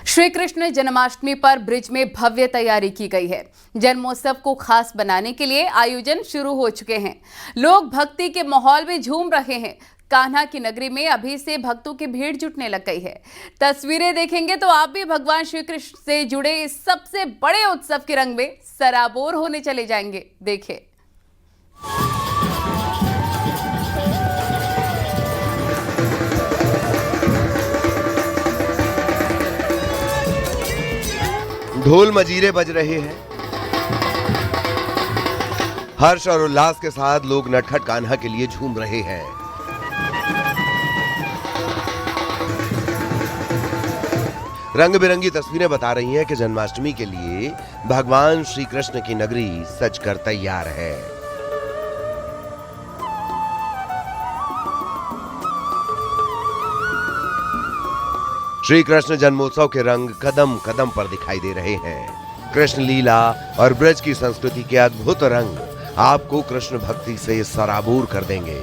श्री कृष्ण जन्माष्टमी पर ब्रिज में भव्य तैयारी की गई है। जन्मोत्सव को खास बनाने के लिए आयोजन शुरू हो चुके हैं। लोग भक्ति के माहौल में झूम रहे हैं। कान्हा की नगरी में अभी से भक्तों की भीड़ जुटने लग गई है। तस्वीरें देखेंगे तो आप भी भगवान श्री कृष्ण से जुड़े इस सबसे बड़े उत्सव के रंग में सराबोर होने चले जाएंगे। देखिए। ढोल मजीरे बज रहे हैं। हर्ष और उल्लास के साथ लोग नटखट कान्हा के लिए झूम रहे हैं। रंग बिरंगी तस्वीरें बता रही हैं कि जन्माष्टमी के लिए भगवान श्री कृष्ण की नगरी सजकर तैयार है। श्री कृष्ण जन्मोत्सव के रंग कदम कदम पर दिखाई दे रहे हैं। कृष्ण लीला और ब्रज की संस्कृति के अद्भुत रंग आपको कृष्ण भक्ति से सराबोर कर देंगे।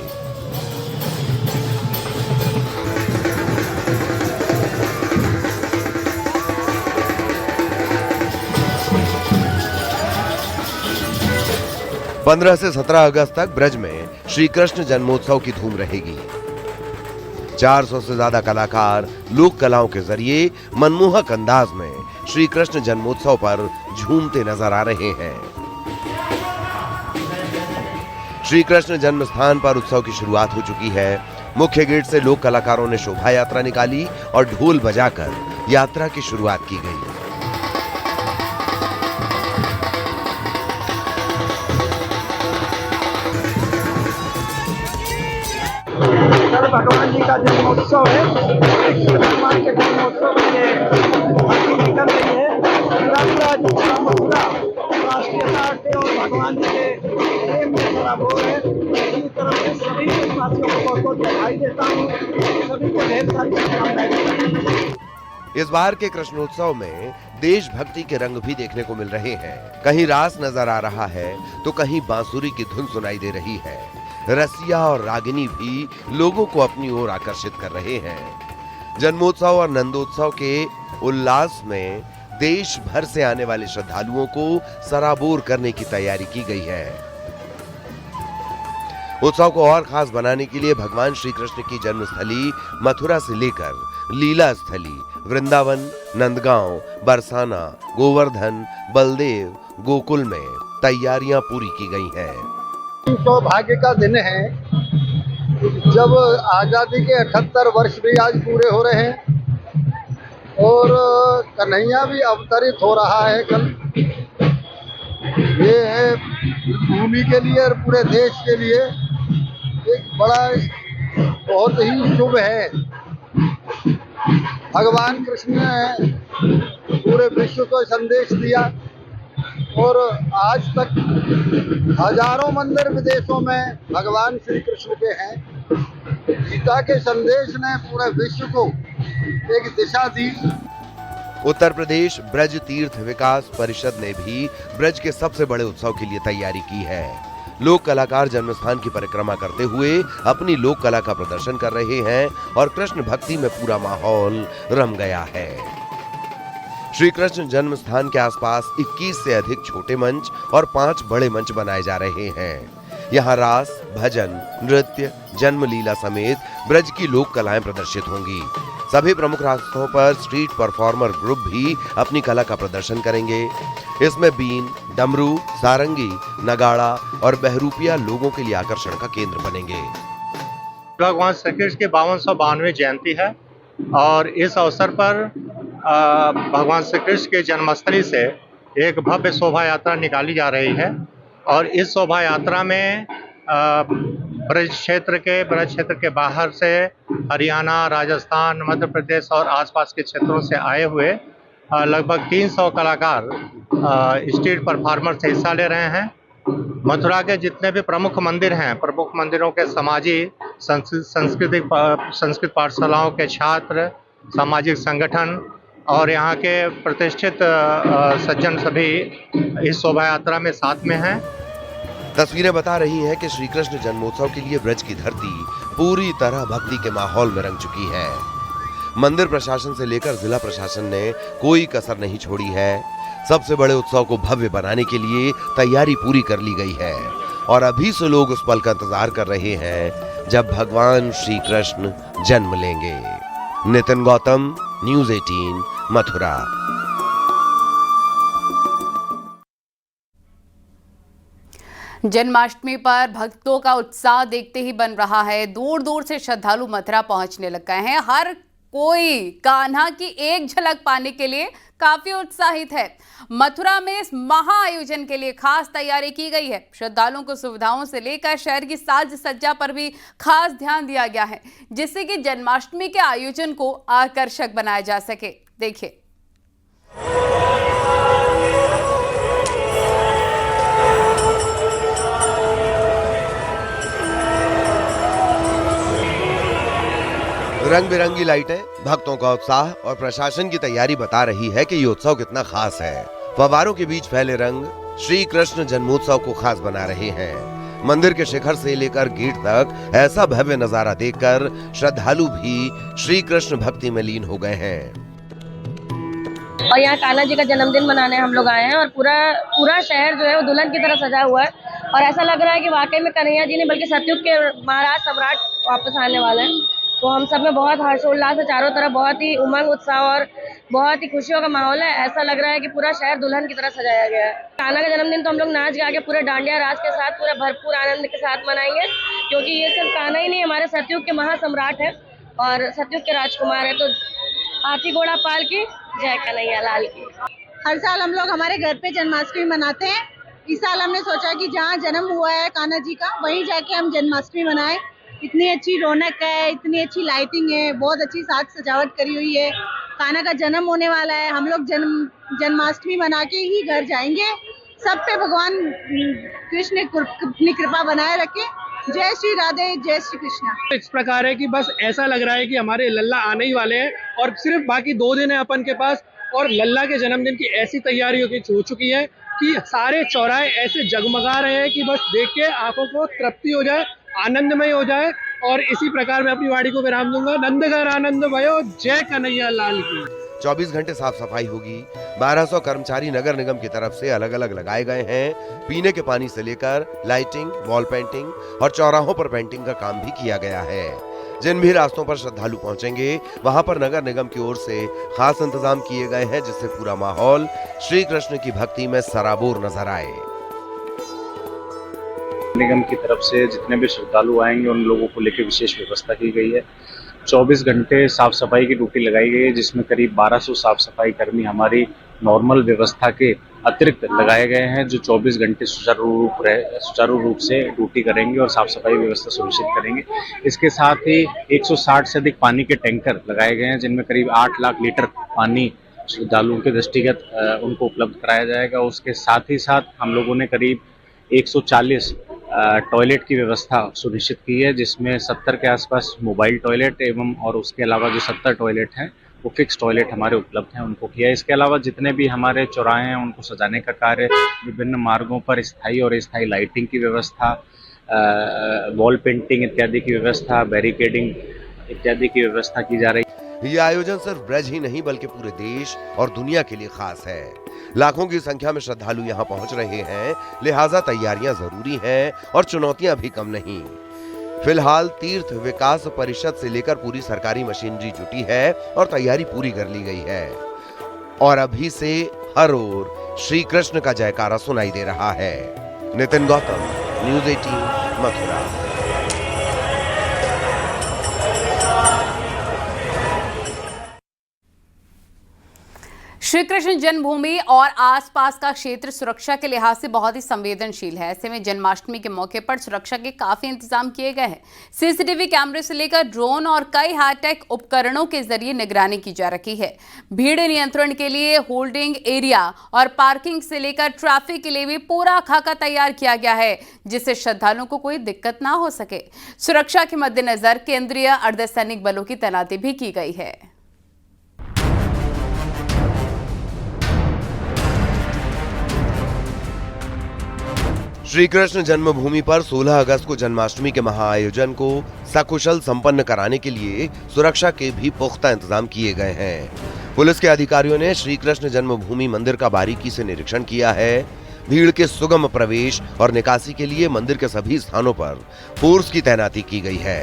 पंद्रह से 17 अगस्त तक ब्रज में श्री कृष्ण जन्मोत्सव की धूम रहेगी। 400 से ज्यादा कलाकार लोक कलाओं के जरिए मनमोहक अंदाज में श्री कृष्ण जन्मोत्सव पर झूमते नजर आ रहे हैं। श्री कृष्ण जन्म स्थान पर उत्सव की शुरुआत हो चुकी है। मुख्य गेट से लोक कलाकारों ने शोभा यात्रा निकाली और ढोल बजाकर यात्रा की शुरुआत की गई। भगवान जी का जन्मोत्सव है। भगवान के जन्मोत्सव में भक्ति निकल रही है। पूरा राष्ट्रीयता के और भगवान जी के प्रेम में सराबोर है। इसी तरह से सभी देशवासियों को बहुत बहुत बधाई देता हूँ। सभी को ढेर सारी शुभकामनाएं देता हूँ। इस बार के कृष्णोत्सव में देशभक्ति के रंग भी देखने को मिल रहे हैं। कहीं रास नजर आ रहा है तो कहीं बांसुरी की धुन सुनाई दे रही है। रसिया और रागिनी भी लोगों को अपनी ओर आकर्षित कर रहे हैं। जन्मोत्सव और नंदोत्सव के उल्लास में देश भर से आने वाले श्रद्धालुओं को सराबोर करने की तैयारी की गई है। उत्सव को और खास बनाने के लिए भगवान श्री कृष्ण की जन्मस्थली मथुरा से लेकर लीला स्थली वृंदावन, नंदगांव, बरसाना, गोवर्धन, बलदेव, गोकुल में तैयारियां पूरी की गई हैं। सौभाग्य का दिन है जब आजादी के 78 वर्ष भी आज पूरे हो रहे हैं और कन्हैया भी अवतरित हो रहा है कल। ये है भूमि के लिए और पूरे देश के लिए एक बड़ा बहुत ही शुभ है। भगवान कृष्ण ने पूरे विश्व को संदेश दिया और आज तक हजारों मंदिर विदेशों में भगवान श्री कृष्ण के हैं। गीता के संदेश ने पूरे विश्व को एक दिशा दी। उत्तर प्रदेश ब्रज तीर्थ विकास परिषद ने भी ब्रज के सबसे बड़े उत्सव के लिए तैयारी की है। लोक कलाकार जन्मस्थान की परिक्रमा करते हुए अपनी लोक कला का प्रदर्शन कर रहे हैं और कृष्ण भक्ति में पूरा माहौल रम गया है। श्री कृष्ण जन्म स्थान के आसपास 21 से अधिक छोटे मंच और 5 बड़े मंच बनाए जा रहे हैं। यहाँ रास, भजन, नृत्य, जन्म लीला समेत ब्रज की लोक कलाएं प्रदर्शित होंगी। सभी प्रमुख रास्तों पर स्ट्रीट परफॉर्मर ग्रुप भी अपनी कला का प्रदर्शन करेंगे। इसमें बीन, डमरू, सारंगी, नगाड़ा और बहरूपिया लोगों के लिए आकर्षण का केंद्र बनेंगे। भगवान श्री कृष्ण की 5292वीं जयंती है और इस अवसर पर भगवान श्री कृष्ण के जन्मस्थली से एक भव्य शोभा यात्रा निकाली जा रही है और इस शोभा यात्रा में ब्रज क्षेत्र के बाहर से हरियाणा, राजस्थान, मध्य प्रदेश और आसपास के क्षेत्रों से आए हुए लगभग 300 कलाकार स्ट्रीट परफॉर्मर से हिस्सा ले रहे हैं। मथुरा के जितने भी प्रमुख मंदिर हैं, प्रमुख मंदिरों के संस्कृत पाठशालाओं के छात्र, सामाजिक संगठन और यहाँ के प्रतिष्ठित सज्जन सभी इस शोभा यात्रा में साथ में हैं। तस्वीरें बता रही हैं कि श्री कृष्ण जन्मोत्सव के लिए ब्रज की धरती पूरी तरह भक्ति के माहौल में रंग चुकी है। मंदिर प्रशासन से लेकर जिला प्रशासन ने कोई कसर नहीं छोड़ी है। सबसे बड़े उत्सव को भव्य बनाने के लिए तैयारी पूरी कर ली गई है और अभी से लोग उस पल का इंतजार कर रहे हैं जब भगवान श्री कृष्ण जन्म लेंगे। नितिन गौतम, न्यूज़ 18, मथुरा। जन्माष्टमी पर भक्तों का उत्साह देखते ही बन रहा है। दूर दूर से श्रद्धालु मथुरा पहुंचने लग गए हैं। हर कोई कान्हा की एक झलक पाने के लिए काफी उत्साहित है। मथुरा में इस महा आयोजन के लिए खास तैयारी की गई है। श्रद्धालुओं को सुविधाओं से लेकर शहर की साज सज्जा पर भी खास ध्यान दिया गया है, जिससे कि जन्माष्टमी के आयोजन को आकर्षक बनाया जा सके। देखिए। रंग बिरंगी लाइटें, भक्तों का उत्साह और प्रशासन की तैयारी बता रही है कि ये उत्सव कितना खास है। फव्वारों के बीच फैले रंग श्री कृष्ण जन्मोत्सव को खास बना रहे हैं। मंदिर के शिखर से लेकर गेट तक ऐसा भव्य नजारा देखकर श्रद्धालु भी श्री कृष्ण भक्ति में लीन हो गए हैं। और यहाँ कान्हा जी का जन्मदिन मनाने हम लोग आए हैं और पूरा शहर जो है वो दुल्हन की तरह सजा हुआ है और ऐसा लग रहा है कि वाकई में कन्हैया जी ने बल्कि सतयुग के महाराज सम्राट वापस आने वाले हैं। तो हम सब में बहुत हर्षोल्लास है, चारों तरफ बहुत ही उमंग, उत्साह और बहुत ही खुशियों का माहौल है। ऐसा लग रहा है कि पूरा शहर दुल्हन की तरह सजाया गया है। कान्हा का जन्मदिन तो हम लोग नाच गा के पूरे डांडिया राज के साथ पूरे भरपूर आनंद के साथ मनाएंगे, क्योंकि ये सिर्फ कान्हा ही नहीं, हमारे सतयुग के महासम्राट है और सतयुग के राजकुमार है। तो हाथी घोड़ा पाल की जय कन्हैया लाल की। हर साल हम लोग हमारे घर पे जन्माष्टमी मनाते हैं। इस साल हमने सोचा कि जहाँ जन्म हुआ है कान्हा जी का, वहीं जाके हम जन्माष्टमी मनाएं। इतनी अच्छी रौनक है, इतनी अच्छी लाइटिंग है, बहुत अच्छी साज सजावट करी हुई है। कान्हा का जन्म होने वाला है, हम लोग जन्माष्टमी मना के ही घर जाएंगे। सब पे भगवान कृष्ण अपनी कृपा बनाए रखे। जय श्री राधे, जय श्री कृष्णा। इस प्रकार है कि बस ऐसा लग रहा है कि हमारे लल्ला आने ही वाले हैं और सिर्फ बाकी 2 दिन है अपन के पास और लल्ला के जन्मदिन की ऐसी तैयारियों की हो चुकी है कि सारे चौराहे ऐसे जगमगा रहे हैं कि बस देख के आंखों को तृप्ति हो जाए, आनंदमय हो जाए। और इसी प्रकार मैं अपनी वाणी को विराम दूंगा। नंदघर आनंद भयो, जय कन्हैया लाल की। 24 घंटे साफ सफाई होगी। 1200 कर्मचारी नगर निगम की तरफ से अलग अलग लगाए गए हैं। पीने के पानी से लेकर लाइटिंग, वॉल पेंटिंग और चौराहों पर पेंटिंग का काम भी किया गया है। जिन भी रास्तों पर श्रद्धालु पहुंचेंगे वहां पर नगर निगम की ओर से खास इंतजाम किए गए हैं, जिससे पूरा माहौल श्री कृष्ण की भक्ति में सराबोर नजर आए। निगम की तरफ से जितने भी श्रद्धालु आएंगे उन लोगों को लेकर विशेष व्यवस्था की गई है। 24 घंटे साफ सफाई की ड्यूटी लगाई गई है, जिसमें करीब 1200 साफ सफाई कर्मी हमारी नॉर्मल व्यवस्था के अतिरिक्त लगाए गए हैं, जो 24 घंटे सुचारू रूप से ड्यूटी करेंगे और साफ सफाई व्यवस्था सुनिश्चित करेंगे। इसके साथ ही 160 से अधिक पानी के टैंकर लगाए गए हैं, जिनमें करीब 8 लाख लीटर पानी श्रद्धालुओं के दृष्टिगत उनको उपलब्ध कराया जाएगा। उसके साथ ही साथ हम लोगों ने करीब 140 टॉयलेट की व्यवस्था सुनिश्चित की है, जिसमें 70 के आसपास मोबाइल टॉयलेट एवं और उसके अलावा जो 70 टॉयलेट हैं वो फिक्स टॉयलेट हमारे उपलब्ध हैं, उनको किया है। इसके अलावा जितने भी हमारे चौराहे हैं उनको सजाने का कार्य, विभिन्न मार्गों पर स्थायी और अस्थायी लाइटिंग की व्यवस्था, वॉल पेंटिंग इत्यादि की व्यवस्था, बैरिकेडिंग इत्यादि की व्यवस्था की जा रही है। ये आयोजन सिर्फ ब्रज ही नहीं बल्कि पूरे देश और दुनिया के लिए खास है। लाखों की संख्या में श्रद्धालु यहाँ पहुंच रहे हैं, लिहाजा तैयारियां जरूरी हैं और चुनौतियां भी कम नहीं। फिलहाल तीर्थ विकास परिषद से लेकर पूरी सरकारी मशीनरी जुटी है और तैयारी पूरी कर ली गई है और अभी से हर ओर श्री कृष्ण का जयकारा सुनाई दे रहा है। नितिन गौतम, न्यूज़ 18, मथुरा। श्री कृष्ण जन्मभूमि और आसपास का क्षेत्र सुरक्षा के लिहाज से बहुत ही संवेदनशील है। ऐसे में जन्माष्टमी के मौके पर सुरक्षा के काफी इंतजाम किए गए हैं। सीसीटीवी कैमरे से लेकर ड्रोन और कई हाईटेक उपकरणों के जरिए निगरानी की जा रही है। भीड़ नियंत्रण के लिए होल्डिंग एरिया और पार्किंग से लेकर ट्रैफिक के लिए भी पूरा खाका तैयार किया गया है, जिससे श्रद्धालुओं को कोई दिक्कत ना हो सके। सुरक्षा के मद्देनजर केंद्रीय अर्धसैनिक बलों की तैनाती भी की गई है। श्री कृष्ण जन्मभूमि पर 16 अगस्त को जन्माष्टमी के महाआयोजन को सकुशल संपन्न कराने के लिए सुरक्षा के भी पुख्ता इंतजाम किए गए हैं। पुलिस के अधिकारियों ने श्री कृष्ण जन्मभूमि मंदिर का बारीकी से निरीक्षण किया है। भीड़ के सुगम प्रवेश और निकासी के लिए मंदिर के सभी स्थानों पर फोर्स की तैनाती की गई है।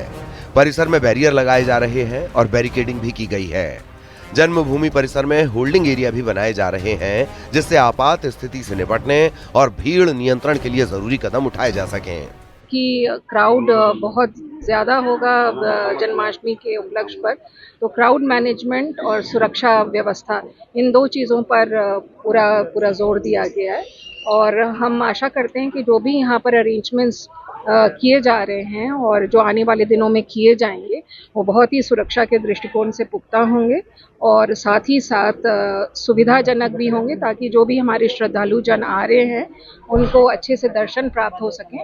परिसर में बैरियर लगाए जा रहे हैं और बैरिकेडिंग भी की गई है। जन्मभूमि परिसर में होल्डिंग एरिया भी बनाए जा रहे हैं, जिससे आपात स्थिति से निपटने और भीड़ नियंत्रण के लिए जरूरी कदम उठाए जा सकें। कि क्राउड बहुत ज़्यादा होगा जन्माष्टमी के उपलक्ष्य पर, तो क्राउड मैनेजमेंट और सुरक्षा व्यवस्था इन दो चीज़ों पर पूरा जोर दिया गया है। और हम आशा करते हैं कि जो भी यहाँ पर अरेंजमेंट्स किए जा रहे हैं और जो आने वाले दिनों में किए जाएंगे वो बहुत ही सुरक्षा के दृष्टिकोण से पुख्ता होंगे और साथ ही साथ सुविधाजनक भी होंगे, ताकि जो भी हमारे श्रद्धालु जन आ रहे हैं उनको अच्छे से दर्शन प्राप्त हो सकें।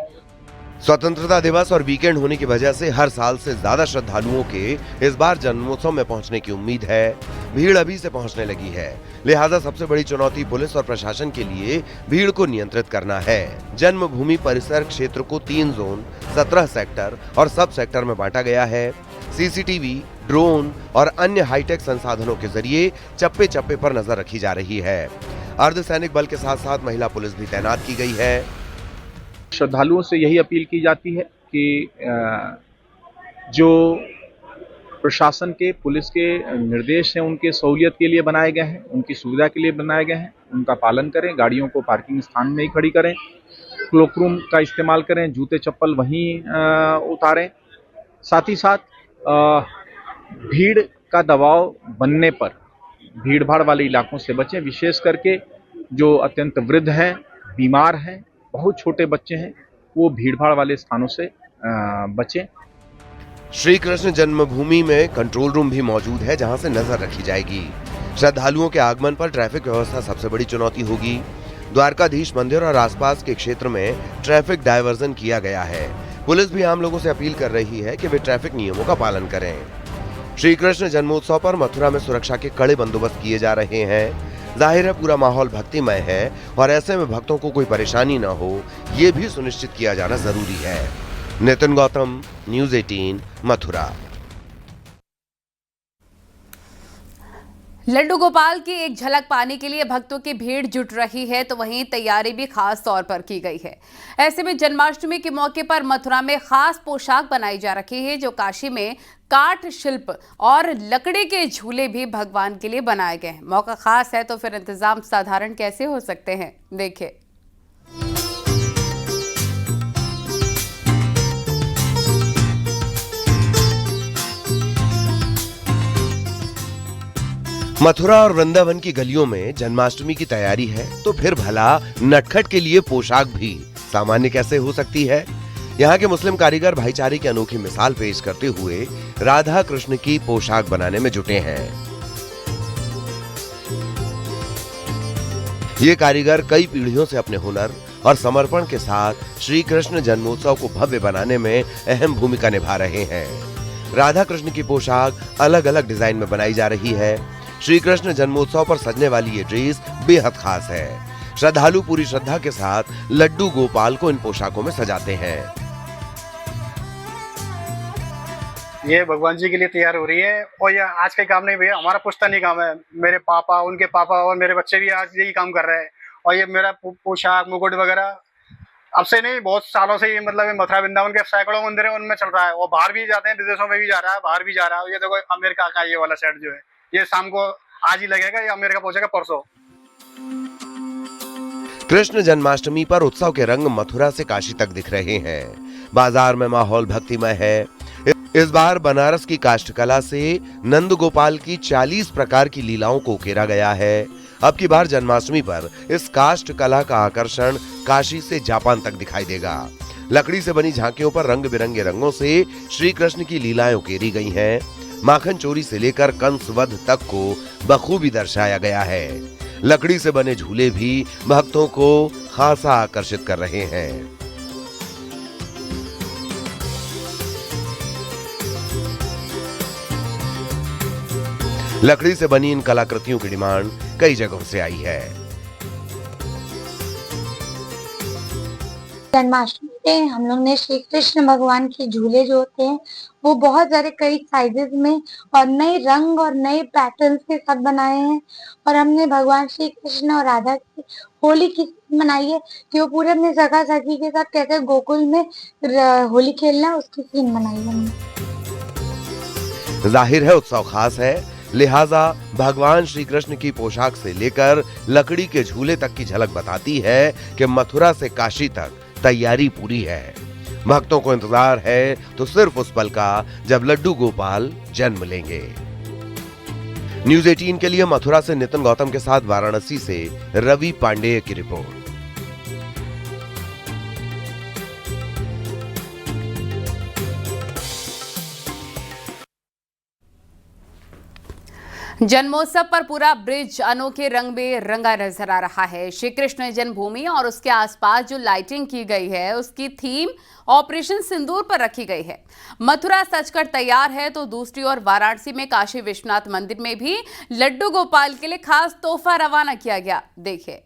स्वतंत्रता दिवस और वीकेंड होने की वजह से हर साल से ज्यादा श्रद्धालुओं के इस बार जन्मोत्सव में पहुंचने की उम्मीद है। भीड़ अभी से पहुंचने लगी है, लिहाजा सबसे बड़ी चुनौती पुलिस और प्रशासन के लिए भीड़ को नियंत्रित करना है। जन्मभूमि परिसर क्षेत्र को 3 जोन, 17 सेक्टर और सब सेक्टर में बांटा गया है। सीसीटीवी, ड्रोन और अन्य हाईटेक संसाधनों के जरिए चप्पे चप्पे पर नजर रखी जा रही है। अर्धसैनिक बल के साथ साथ महिला पुलिस भी तैनात की गई है। श्रद्धालुओं से यही अपील की जाती है कि जो प्रशासन के, पुलिस के निर्देश हैं उनके सहूलियत के लिए बनाए गए हैं, उनकी सुविधा के लिए बनाए गए हैं, उनका पालन करें। गाड़ियों को पार्किंग स्थान में ही खड़ी करें, क्लोकरूम का इस्तेमाल करें, जूते चप्पल वहीं उतारें। साथ ही साथ भीड़ का दबाव बनने पर भीड़ भाड़ वाले इलाकों से बचें। विशेष करके जो अत्यंत वृद्ध हैं, बीमार हैं, बहुत छोटे बच्चे हैं, वो भीड़ भाड़ वाले स्थानों से बचें। श्री कृष्ण जन्मभूमि में कंट्रोल रूम भी मौजूद है, जहां से नजर रखी जाएगी। श्रद्धालुओं के आगमन पर ट्रैफिक व्यवस्था सबसे बड़ी चुनौती होगी। द्वारकाधीश मंदिर और आसपास के क्षेत्र में ट्रैफिक डायवर्जन किया गया है। पुलिस भी आम लोगों से अपील कर रही है कि वे ट्रैफिक नियमों का पालन करें। श्री कृष्ण जन्मोत्सव पर मथुरा में सुरक्षा के कड़े बंदोबस्त किए जा रहे हैं। जाहिर है पूरा माहौल भक्तिमय है और ऐसे में भक्तों को कोई परेशानी न हो, ये भी सुनिश्चित किया जाना जरूरी है। नितिन गौतम, न्यूज़ 18, मथुरा। लड्डू गोपाल की एक झलक पाने के लिए भक्तों की भीड़ जुट रही है, तो वहीं तैयारी भी खास तौर पर की गई है। ऐसे में जन्माष्टमी के मौके पर मथुरा में खास पोशाक बनाई जा रही है, जो काशी में काठ शिल्प और लकड़ी के झूले भी भगवान के लिए बनाए गए हैं। मौका खास है तो फिर इंतजाम साधारण कैसे हो सकते हैं, देखिए। मथुरा और वृंदावन की गलियों में जन्माष्टमी की तैयारी है, तो फिर भला नटखट के लिए पोशाक भी सामान्य कैसे हो सकती है। यहाँ के मुस्लिम कारीगर भाईचारे की अनोखी मिसाल पेश करते हुए राधा कृष्ण की पोशाक बनाने में जुटे हैं। ये कारीगर कई पीढ़ियों से अपने हुनर और समर्पण के साथ श्री कृष्ण जन्मोत्सव को भव्य बनाने में अहम भूमिका निभा रहे हैं। राधा कृष्ण की पोशाक अलग अलग डिजाइन में बनाई जा रही है। श्री कृष्ण जन्मोत्सव पर सजने वाली ये ड्रेस बेहद खास है। श्रद्धालु पूरी श्रद्धा के साथ लड्डू गोपाल को इन पोशाकों में सजाते हैं। ये भगवान जी के लिए तैयार हो रही है और ये आज का काम नहीं भैया, हमारा पुश्तैनी काम है। मेरे पापा, उनके पापा और मेरे बच्चे भी आज यही काम कर रहे हैं। और ये मेरा पोशाक, मुकुट वगैरह अब से नहीं, बहुत सालों से ये मतलब मथुरा वृंदावन के सैकड़ों मंदिर है, उनमें चल रहा है। और बाहर भी जाते हैं, विदेशों में भी जा रहा है, बाहर भी जा रहा है। ये देखो अमेरिका का ये वाला सेट जो है, ये शाम को आज ही लगेगा, ये अमेरिका पहुंचेगा परसों। कृष्ण जन्माष्टमी पर उत्सव के रंग मथुरा से काशी तक दिख रहे हैं। बाजार में माहौल भक्तिमय है। इस बार बनारस की काष्ठकला से नंद गोपाल की 40 प्रकार की लीलाओं को उकेरा गया है। अब की बार जन्माष्टमी पर इस काष्ठकला का आकर्षण काशी से जापान तक दिखाई देगा। लकड़ी से बनी झांकियों पर रंग बिरंगे रंगों से श्री कृष्ण की लीलाएं उकेरी गई हैं। माखन चोरी से लेकर कंसवध तक को बखूबी दर्शाया गया है। लकड़ी से बने झूले भी भक्तों को खासा आकर्षित कर रहे हैं। लकड़ी से बनी इन कलाकृतियों की डिमांड कई जगहों से आई है। जन्माष्टमी पे हम लोग ने श्री कृष्ण भगवान के झूले जो होते हैं वो बहुत सारे कई साइजेस में और नए रंग और नए पैटर्न्स के साथ बनाए हैं। और हमने भगवान श्री कृष्ण और राधा की होली की मनाई है कि वो पूरे अपने सखा सखी के साथ कैसे गोकुल में होली खेलना उसकी सीन बनाई है हमने। जाहिर है उत्सव खास है, लिहाजा भगवान श्री कृष्ण की पोशाक से लेकर लकड़ी के झूले तक की झलक बताती है कि मथुरा से काशी तक तैयारी पूरी है। भक्तों को इंतजार है तो सिर्फ उस पल का जब लड्डू गोपाल जन्म लेंगे। न्यूज़ 18 के लिए मथुरा से नितिन गौतम के साथ वाराणसी से रवि पांडेय की रिपोर्ट। जन्मोत्सव पर पूरा ब्रिज अनोखे रंग में रंगा नजर आ रहा है। श्री कृष्ण जन्मभूमि और उसके आसपास जो लाइटिंग की गई है उसकी थीम ऑपरेशन सिंदूर पर रखी गई है। मथुरा सजकर तैयार है तो दूसरी ओर वाराणसी में काशी विश्वनाथ मंदिर में भी लड्डू गोपाल के लिए खास तोहफा रवाना किया गया। देखिए।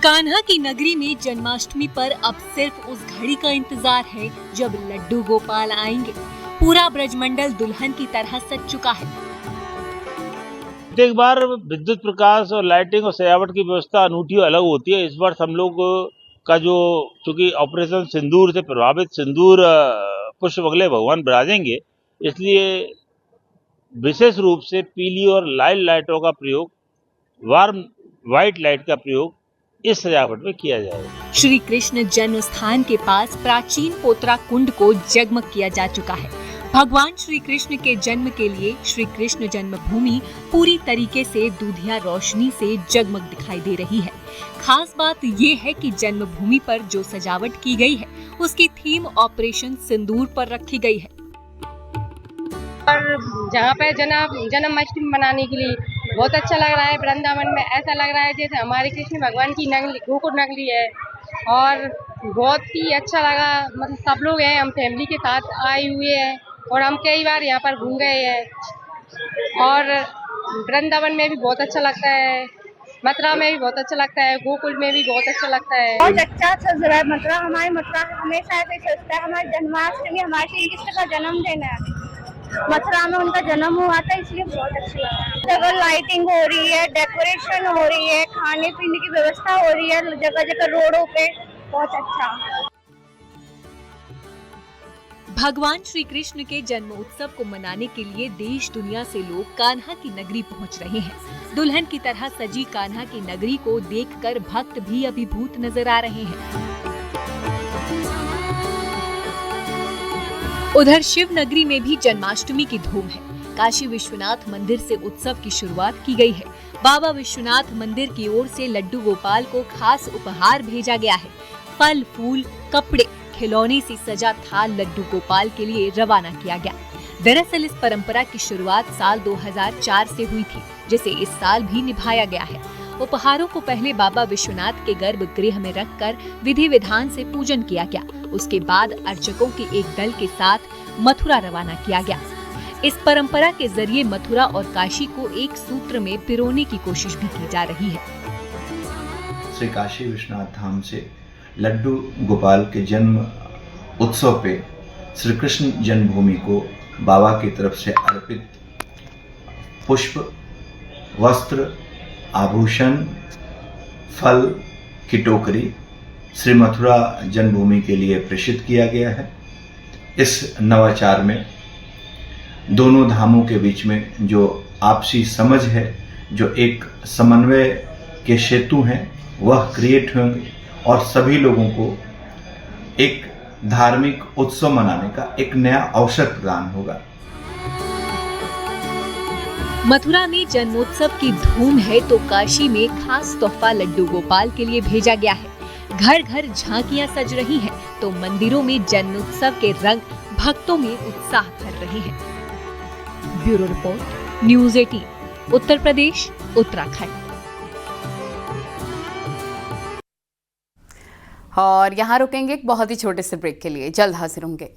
कान्हा की नगरी में जन्माष्टमी पर अब सिर्फ उस घड़ी का इंतजार है जब लड्डू गोपाल आएंगे। पूरा ब्रजमंडल दुल्हन की तरह सज चुका है। एक बार विद्युत प्रकाश और लाइटिंग और सजावट की व्यवस्था अनूठी और अलग होती है। इस बार हम लोग का जो चूंकि ऑपरेशन सिंदूर से प्रभावित सिंदूर पुष्प बगले भगवान विराजेंगे, इसलिए विशेष रूप से पीली और लाल लाइटों का प्रयोग, वार्म व्हाइट लाइट का प्रयोग इस सजावट में किया जाएगा। श्री कृष्ण जन्म स्थान के पास प्राचीन पोतरा कुंड को जगमग किया जा चुका है। भगवान श्री कृष्ण के जन्म के लिए श्री कृष्ण जन्मभूमि पूरी तरीके से दूधिया रोशनी से जगमग दिखाई दे रही है। खास बात ये है कि जन्मभूमि पर जो सजावट की गई है उसकी थीम ऑपरेशन सिंदूर पर रखी गई है। और जहाँ पे जन्माष्टमी मनाने के लिए बहुत अच्छा लग रहा है। वृंदावन में ऐसा लग रहा है जैसे हमारे कृष्ण भगवान की नगरी गोकुल नगरी है और बहुत ही अच्छा लगा। मतलब सब लोग हैं, हम फैमिली के साथ आए हुए हैं और हम कई बार यहाँ पर घूम गए हैं। और वृंदावन में भी बहुत अच्छा लगता है, मथुरा में भी बहुत अच्छा लगता है, गोकुल में भी बहुत अच्छा लगता है। बहुत अच्छा सज रहा है मथुरा। हमारे मथुरा हमेशा ऐसे सजता है। हमारी जन्माष्टमी हमारे श्री कृष्ण का जन्मदिन है। मथुरा में उनका जन्म हुआ था, इसलिए बहुत अच्छा लगा। जगह लाइटिंग हो रही है, डेकोरेशन हो रही है, खाने पीने की व्यवस्था हो रही है जगह जगह रोडों पे, बहुत अच्छा। भगवान श्री कृष्ण के जन्म उत्सव को मनाने के लिए देश दुनिया से लोग कान्हा की नगरी पहुंच रहे हैं। दुल्हन की तरह सजी कान्हा की नगरी को देखकर भक्त भी अभिभूत नजर आ रहे हैं। उधर शिव नगरी में भी जन्माष्टमी की धूम है। काशी विश्वनाथ मंदिर से उत्सव की शुरुआत की गई है। बाबा विश्वनाथ मंदिर की ओर से लड्डू गोपाल को खास उपहार भेजा गया है। फल, फूल, कपड़े, खिलौने से सजा थाल लड्डू गोपाल के लिए रवाना किया गया। दरअसल इस परंपरा की शुरुआत साल 2004 से हुई थी, जिसे इस साल भी निभाया गया है। उपहारों को पहले बाबा विश्वनाथ के गर्भगृह में रखकर विधि विधान से पूजन किया गया। उसके बाद अर्चकों के एक दल के साथ मथुरा रवाना किया गया। इस परंपरा के जरिए मथुरा और काशी को एक सूत्र में पिरोने की कोशिश भी की जा रही है। श्री काशी विश्वनाथ धाम से लड्डू गोपाल के जन्म उत्सव पे श्री कृष्ण जन्मभूमि को बाबा की तरफ से अर्पित पुष्प, वस्त्र, आभूषण, फल की टोकरी श्री मथुरा जन्मभूमि के लिए प्रेषित किया गया है। इस नवाचार में दोनों धामों के बीच में जो आपसी समझ है, जो एक समन्वय के सेतु हैं, वह क्रिएट होंगे और सभी लोगों को एक धार्मिक उत्सव मनाने का एक नया अवसर प्रदान होगा। मथुरा में जन्मोत्सव की धूम है तो काशी में खास तोहफा लड्डू गोपाल के लिए भेजा गया है। घर घर झांकियां सज रही हैं तो मंदिरों में जन्मोत्सव के रंग भक्तों में उत्साह भर रहे हैं। Bureau report, news 18, Uttar Pradesh, Uttarakhand. और यहाँ रुकेंगे एक बहुत ही छोटे से ब्रेक के लिए, जल्द हाजिर होंगे।